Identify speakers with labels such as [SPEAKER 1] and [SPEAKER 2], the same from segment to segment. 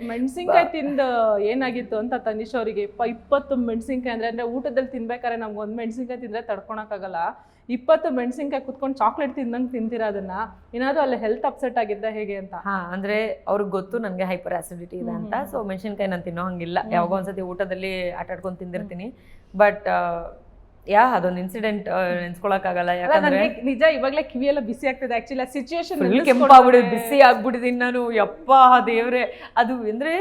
[SPEAKER 1] ಮೆಣಸಿನ್ಕಾಯಿ ತಿಂದು ಏನಾಗಿತ್ತು ಅಂತ ತನಿಷ್ ಅವರಿಗೆ 20 ಮೆಣಸಿನ್ಕಾಯಿ ಅಂದ್ರೆ ಊಟದಲ್ಲಿ ತಿನ್ಬೇಕಾದ್ರೆ ನಮ್ಗೆ ಒಂದು ಮೆಣಸಿನ್ಕಾಯಿ ತಿಂದ್ರೆ ತಡ್ಕೊಳಕ್ಕಾಗಲ್ಲ. 20 ಮೆಣಸಿನ್ಕಾಯಿ ಕುತ್ಕೊಂಡು ಚಾಕ್ಲೇಟ್ ತಿಂದಂಗೆ ತಿಂತೀರಾ ಅದನ್ನ. ಏನಾದ್ರು ಅಲ್ಲಿ ಹೆಲ್ತ್ ಅಪ್ಸೆಟ್ ಆಗಿದ್ದ ಹೇಗೆ ಅಂತ?
[SPEAKER 2] ಅಂದ್ರೆ ಅವ್ರಿಗೆ ಗೊತ್ತು ನನಗೆ ಹೈಪರ್ ಆಸಿಡಿಟಿ ಇದೆ ಅಂತ. ಸೊ ಮೆಣಸಿನ್ಕಾಯಿ ನಾನು ತಿನ್ನೋ ಹಂಗಿಲ್ಲ. ಯಾವಾಗ ಒಂದ್ಸತಿ ಊಟದಲ್ಲಿ ಆಟಾಡ್ಕೊಂಡು ತಿಂದಿರ್ತೀನಿ. ಬಟ್ ಅದೊಂದು ಇನ್ಸಿಡೆಂಟ್ ನೆನ್ಸ್ಕೊಳಕ್ಕಾಗಲ್ಲ. ಯಾಕಂದ್ರೆ
[SPEAKER 1] ನಿಜ ಇವಾಗಲೇ ಕಿವಿಯೆಲ್ಲ ಬಿಸಿ ಆಗ್ತದೆ. ಆಕ್ಚುಲಿ ಸಿಚುಯೇಷನ್
[SPEAKER 2] ಕೆಂಪಾಗ್ಬಿಡಿದ್ ಬಿಸಿ ಆಗ್ಬಿಟ್ಟಿದ್ದೀನಿ ನಾನು. ಯಪ್ಪ ದೇವ್ರೆ, ಅದು ಅಂದ್ರೆ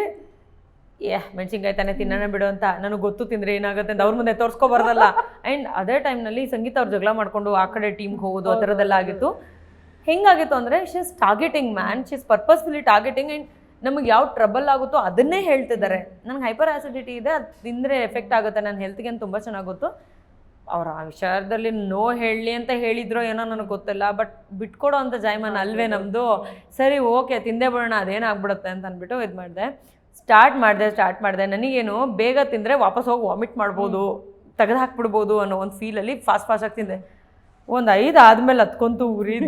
[SPEAKER 2] ಮೆಣಸಿನ್ಕಾಯಿ ತಾನೇ ತಿನ್ನೋಣ ಬಿಡು ಅಂತ ನನಗೆ ಗೊತ್ತು. ತಿಂದ್ರೆ ಏನಾಗುತ್ತೆ ಅಂತ ಅವ್ರ ಮುಂದೆ ತೋರಿಸ್ಕೊಬಾರ್ದಲ್ಲ. ಆ್ಯಂಡ್ ಅದೇ ಟೈಮ್ನಲ್ಲಿ ಸಂಗೀತ ಅವ್ರು ಜಗಳ ಮಾಡ್ಕೊಂಡು ಆ ಕಡೆ ಟೀಮ್ಗೆ ಹೋಗೋದು ಆ ಥರದ್ದೆಲ್ಲ ಆಗಿತ್ತು. ಹೆಂಗಾಗಿತ್ತು ಅಂದರೆ she is targeting man, she is purposefully targeting. And ನಮಗೆ ಯಾವ ಟ್ರಬಲ್ ಆಗುತ್ತೋ ಅದನ್ನೇ ಹೇಳ್ತಿದ್ದಾರೆ. ನನಗೆ ಹೈಪರ್ ಆಸಿಡಿಟಿ ಇದೆ, ಅದು ತಿಂದರೆ ಎಫೆಕ್ಟ್ ಆಗುತ್ತೆ ನನ್ನ ಹೆಲ್ತ್ಗೆ ಅಂತ ತುಂಬ ಚೆನ್ನಾಗಿ ಗೊತ್ತು. ಅವ್ರು ಆ ವಿಚಾರದಲ್ಲಿ ನೋ ಹೇಳಲಿ ಅಂತ ಹೇಳಿದ್ರೋ ಏನೋ ನನಗೆ ಗೊತ್ತಿಲ್ಲ. ಬಟ್ ಬಿಟ್ಕೊಡೋ ಅಂಥ ಜಾಯ್ಮಾನ ಅಲ್ವೇ ನಮ್ಮದು. ಸರಿ ಓಕೆ ತಿಂದೇ ಬಿಡೋಣ ಅದೇನಾಗ್ಬಿಡುತ್ತೆ ಅಂತ ಅಂದ್ಬಿಟ್ಟು ಇದು ಮಾಡಿದೆ. ಸ್ಟಾರ್ಟ್ ಮಾಡಿದೆ. ನನಗೇನು ಬೇಗ ತಿಂದರೆ ವಾಪಸ್ ಹೋಗಿ ವಾಮಿಟ್ ಮಾಡ್ಬೋದು, ತೆಗೆದು ಹಾಕ್ಬಿಡ್ಬೋದು ಅನ್ನೋ ಒಂದು ಫೀಲಲ್ಲಿ ಫಾಸ್ಟಾಗಿ ತಿಂದೆ. ಒಂದು 5 ಆದಮೇಲೆ ಹತ್ಕೊಂತು ಉರಿ.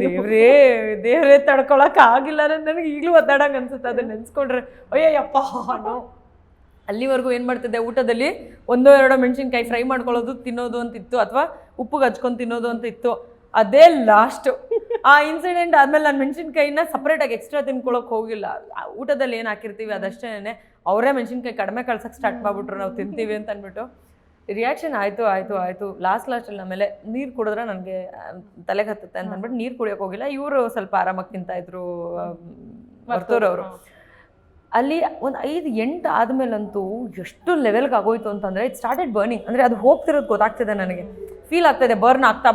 [SPEAKER 2] ದೇವ್ರೇ ತಡ್ಕೊಳಕ್ಕೆ ಆಗಿಲ್ಲ. ನನಗೆ ಈಗಲೂ ಒದ್ದಾಡಂಗೆ ಅನ್ಸುತ್ತೆ ಅದನ್ನ ನೆನೆಸ್ಕೊಂಡ್ರೆ. ಅಯ್ಯಪ್ಪ ಅನ್ನೋ ಅಲ್ಲಿವರೆಗೂ ಏನು ಮಾಡ್ತಿದ್ದೆ, ಊಟದಲ್ಲಿ 1-2 ಮೆಣಸಿನ್ಕಾಯಿ ಫ್ರೈ ಮಾಡ್ಕೊಳ್ಳೋದು ತಿನ್ನೋದು ಅಂತಿತ್ತು, ಅಥವಾ ಉಪ್ಪಿಗೆ ಹಚ್ಕೊಂಡು ತಿನ್ನೋದು ಅಂತ ಇತ್ತು. ಅದೇ ಲಾಸ್ಟ್. ಆ ಇನ್ಸಿಡೆಂಟ್ ಆದಮೇಲೆ ನಾನು ಮೆಣಸಿನ್ಕಾಯಿನ ಸಪ್ರೇಟಾಗಿ ಎಕ್ಸ್ಟ್ರಾ ತಿನ್ಕೊಳ್ಳೋಕೆ ಹೋಗಿಲ್ಲ. ಊಟದಲ್ಲಿ ಏನು ಹಾಕಿರ್ತೀವಿ ಅದಷ್ಟೇ. ಅವರೇ ಮೆಣಸಿನ್ಕಾಯಿ ಕಡಿಮೆ ಕಳ್ಸೋಕ್ಕೆ ಸ್ಟಾರ್ಟ್ ಮಾಡಿಬಿಟ್ರು ನಾವು ತಿಂತೀವಿ ಅಂತ ಅಂದ್ಬಿಟ್ಟು. ರಿಯಾಕ್ಷನ್ ಆಯಿತು. ಲಾಸ್ಟಲ್ಲಿ ಆಮೇಲೆ ನೀರು ಕುಡಿದ್ರೆ ನನಗೆ ತಲೆಗೆ ಹತ್ತುತ್ತೆ ಅಂತ ಅಂದ್ಬಿಟ್ಟು ನೀರು ಕುಡಿಯೋಕೆ ಹೋಗಿಲ್ಲ. ಇವರು ಸ್ವಲ್ಪ ಆರಾಮಾಗಿ ತಿಂತಾಯಿದ್ರು ವರ್ತೂರವರು. ಅಲ್ಲಿ ಒಂದು 5-8 ಆದಮೇಲಂತೂ ಎಷ್ಟು ಲೆವೆಲ್ಗೆ ಆಗೋಯ್ತು ಅಂತಂದರೆ ಇಟ್ ಸ್ಟಾರ್ಟೆಡ್ ಬರ್ನಿಂಗ್. ಅಂದರೆ ಅದು ಹೋಗ್ತಿರೋದು ಗೊತ್ತಾಗ್ತಿದೆ ನನಗೆ. ಫೀಲ್ ಆಗ್ತಾಯಿದೆ ಬರ್ನ್ ಆಗ್ತಾ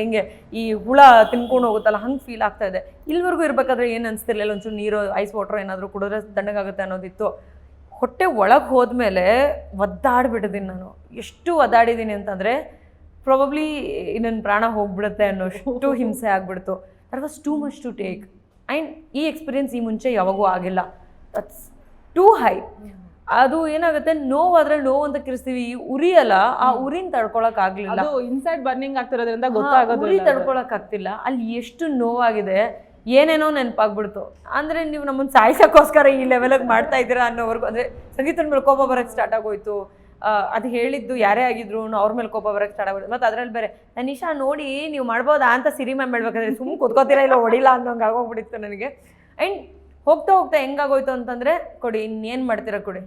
[SPEAKER 2] ಹಿಂಗೆ ಈ ಹುಳ ತಿನ್ಕೊಂಡು ಹೋಗುತ್ತಲ್ಲ ಹಂಗೆ ಫೀಲ್ ಆಗ್ತಾಯಿದೆ. ಇಲ್ಲಿವರೆಗೂ ಇರಬೇಕಾದ್ರೆ ಏನು ಅನಿಸ್ತಿರ್ಲಿಲ್ಲ. ಒಂಚೂರು ನೀರು ಐಸ್ ವಾಟ್ರ್ ಏನಾದರೂ ಕುಡಿದ್ರೆ ತಣ್ಣಗಾಗುತ್ತೆ ಅನ್ನೋದಿತ್ತು. ಹೊಟ್ಟೆ ಒಳಗೆ ಹೋದ್ಮೇಲೆ ಒದ್ದಾಡ್ಬಿಟ್ಟಿದ್ದೀನಿ ನಾನು. ಎಷ್ಟು ಒದ್ದಾಡಿದ್ದೀನಿ ಅಂತಂದರೆ ಪ್ರಾಬಬ್ಲಿ ನನ್ನ ಪ್ರಾಣ ಹೋಗ್ಬಿಡುತ್ತೆ ಅನ್ನೋಷ್ಟು ಹಿಂಸೆ ಆಗಿಬಿಡ್ತು. That was too much to take. And ಈ ಎಕ್ಸ್ಪೀರಿಯನ್ಸ್ ಈ ಮುಂಚೆ ಯಾವಾಗೂ ಆಗಿಲ್ಲ. That's too high. ಅದು ಏನಾಗುತ್ತೆ, ನೋವಾದ್ರೆ ನೋವು ಅಂತ ಕಿರಿಸ್ತೀವಿ. ಈ ಉರಿ ಅಲ್ಲ, ಆ ಉರಿನ ತಡ್ಕೊಳಕ್ ಆಗ್ಲಿಲ್ಲ.
[SPEAKER 1] ಇನ್ಸೈಡ್ ಬರ್ನಿಂಗ್ ಆಗ್ತಿರೋದ್ರಿಂದ ಗೊತ್ತಾಗೋದು.
[SPEAKER 2] ಉರಿ ತಡ್ಕೊಳಕ್ ಆಗ್ತಿಲ್ಲ. ಅಲ್ಲಿ ಎಷ್ಟು ನೋವಾಗಿದೆ, ಏನೇನೋ ನೆನಪಾಗ್ಬಿಡ್ತು. ಅಂದ್ರೆ ನೀವು ನಮ್ಮನ್ನ ಸಾಯಿಸೋಕ್ಕೋಸ್ಕರ ಈ ಲೆವೆಲಿಗೆ ಮಾಡ್ತಾ ಇದ್ದೀರಾ ಅನ್ನೋವರೆಗೂ. ಅಂದ್ರೆ ಸಂಗೀತನ ಮೇಲೆ ಕೋಪ ಬರೋಕ್ಕೆ ಸ್ಟಾರ್ಟ್ ಆಗೋಯ್ತು. ಅದು ಹೇಳಿದ್ದು ಯಾರೇ ಆಗಿದ್ರು ಅವ್ರ ಮೇಲೆ ಕೋಪ ಬರೋಕ್ಕೆ ಸ್ಟಾರ್ಟ್ ಆಗೋಯ್ತು. ಮತ್ತು ಅದರಲ್ಲಿ ಬೇರೆ ನಿಶಾ ನೋಡಿ ನೀವು ಮಾಡ್ಬೋದಾ ಅಂತ ಸಿರಿ ಮ್ಯಾಮ್ ಹೇಳ್ಬೇಕಾದ್ರೆ ಸುಮ್ಮನೆ ಕೂತ್ಕೋತೀರಾ ಇಲ್ಲ ಹೊಡಿಲ್ಲ ಅನ್ನೋಂಗೆ ಆಗೋಗ್ಬಿಟ್ಟಿತ್ತು ನನಗೆ. ಆ್ಯಂಡ್ ಹೋಗ್ತಾ ಹೆಂಗಾಗೋಯ್ತು ಅಂತಂದರೆ, ಕೊಡಿ ಇನ್ನೇನು ಮಾಡ್ತೀರಾ ಕೊಡಿ,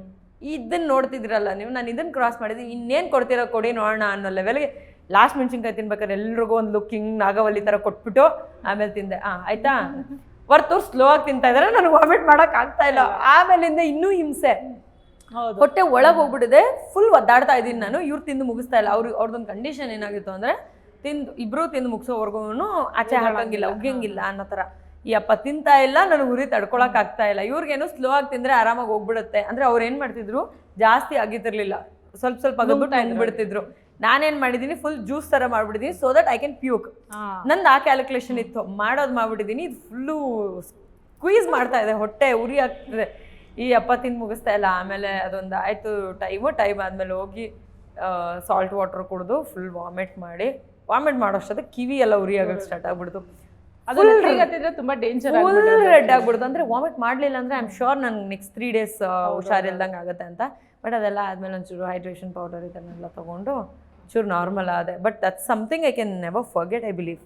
[SPEAKER 2] ಇದನ್ನು ನೋಡ್ತಿದ್ದೀರಲ್ಲ ನೀವು, ನಾನು ಇದನ್ನು ಕ್ರಾಸ್ ಮಾಡಿದ್ದೀನಿ, ಇನ್ನೇನು ಕೊಡ್ತೀರಾ ಕೊಡಿ ನೋಡೋಣ ಅನ್ನೋ ಲೆವೆಲ್ಗೆ ಲಾಸ್ಟ್ ಮೆಣಸಿನ್ಕಾಯಿ ತಿನ್ಬೇಕಾದ್ರೆ ಎಲ್ರಿಗೂ ಒಂದು ಲುಕ್ಕಿಂಗ್ ನಾಗವಲ್ಲಿ ಥರ ಕೊಟ್ಬಿಟ್ಟು ಆಮೇಲೆ ತಿಂದೆ. ಆಯಿತಾ ಹೊರತು ಸ್ಲೋ ಆಗಿ ತಿಂತಾ ಇದ್ದಾರೆ, ನನಗೆ ವಾಮಿಟ್ ಮಾಡೋಕೆ ಆಗ್ತಾ ಇಲ್ಲ. ಆಮೇಲಿಂದ ಇನ್ನೂ ಹಿಂಸೆ. ಹೊಟ್ಟೆ ಒಳಗೆ ಹೋಗ್ಬಿಟ್ಟಿದೆ. ಫುಲ್ ಒದ್ದಾಡ್ತಾ ಇದ್ದೀನಿ ನಾನು. ಇವ್ರು ತಿಂದು ಮುಗಿಸ್ತಾ ಇಲ್ಲ. ಅವ್ರದ್ದೊಂದು ಕಂಡೀಷನ್ ಏನಾಗಿತ್ತು ಅಂದರೆ ಇಬ್ಬರು ತಿಂದು ಮುಗಿಸೋವರೆಗೂ ಆಚೆ ಹಾಕಂಗಿಲ್ಲ, ಉಗ್ಗಂಗಿಲ್ಲ ಅನ್ನೋ ಥರ. ಈ ಅಪ್ಪ ತಿಂತಾ ಇಲ್ಲ, ನನಗೆ ಉರಿ ತಡ್ಕೊಳಕ್ ಆಗ್ತಾ ಇಲ್ಲ. ಇವ್ರಿಗೇನು ಸ್ಲೋ ಆಗಿ ತಿಂದರೆ ಆರಾಮಾಗಿ ಹೋಗ್ಬಿಡುತ್ತೆ. ಅಂದರೆ ಅವ್ರು ಏನು ಮಾಡ್ತಿದ್ರು, ಜಾಸ್ತಿ ಆಗಿತ್ತಿರ್ಲಿಲ್ಲ, ಸ್ವಲ್ಪ ಅಗದ್ಬಿಟ್ಟು ಹೋಗ್ಬಿಡ್ತಿದ್ರು. ನಾನೇನು ಮಾಡಿದ್ದೀನಿ, ಫುಲ್ ಜ್ಯೂಸ್ ಥರ ಮಾಡ್ಬಿಟ್ಟಿದ್ದೀನಿ, ಸೊ ದಟ್ ಐ ಕ್ಯಾನ್ ಪ್ಯೂಕ್. ನಂದು ಆ ಕ್ಯಾಲ್ಕುಲೇಷನ್ ಇತ್ತು, ಮಾಡ್ಬಿಟ್ಟಿದ್ದೀನಿ. ಇದು ಫುಲ್ಲು ಸ್ಕ್ವೀಸ್ ಮಾಡ್ತಾ ಇದೆ, ಹೊಟ್ಟೆ ಉರಿ ಆಗ್ತಿದೆ. ಈ ಅಪ್ಪ ತಿಂದು ಮುಗಿಸ್ತಾ ಇಲ್ಲ. ಆಮೇಲೆ ಅದೊಂದು ಆಯಿತು ಟೈಮ್ ಆದಮೇಲೆ ಹೋಗಿ ಸಾಲ್ಟ್ ವಾಟರ್ ಕುಡಿದು ಫುಲ್ ವಾಮಿಟ್ ಮಾಡೋಷ್ಟೊತ್ತಿಗೆ ಕಿವಿ ಎಲ್ಲ ಉರಿ ಆಗೋಕ್ಕೆ ಸ್ಟಾರ್ಟ್ ಆಗ್ಬಿಡ್ತು.
[SPEAKER 1] ತುಂಬಾ ಡೇಂಜರ್,
[SPEAKER 2] ಫುಲ್ ರೆಡ್ ಆಗ್ಬಿಡ್ತು. ಅಂದರೆ ವಾಮಿಟ್ ಮಾಡಲಿಲ್ಲ ಅಂದರೆ ಐ ಆಮ್ ಶ್ಯೂರ್ ನನಗೆ ನೆಕ್ಸ್ಟ್ 3 days ಹುಷಾರಿಲ್ದಂಗೆ ಆಗುತ್ತೆ ಅಂತ. ಬಟ್ ಅದೆಲ್ಲ ಆದಮೇಲೆ ಒಂಚೂರು ಹೈಡ್ರೇಷನ್ ಪೌಡರ್ ಇದನ್ನೆಲ್ಲ ತೊಗೊಂಡು ಚೂರು ನಾರ್ಮಲ್ ಆದೆ. But that's something I can never forget, I believe.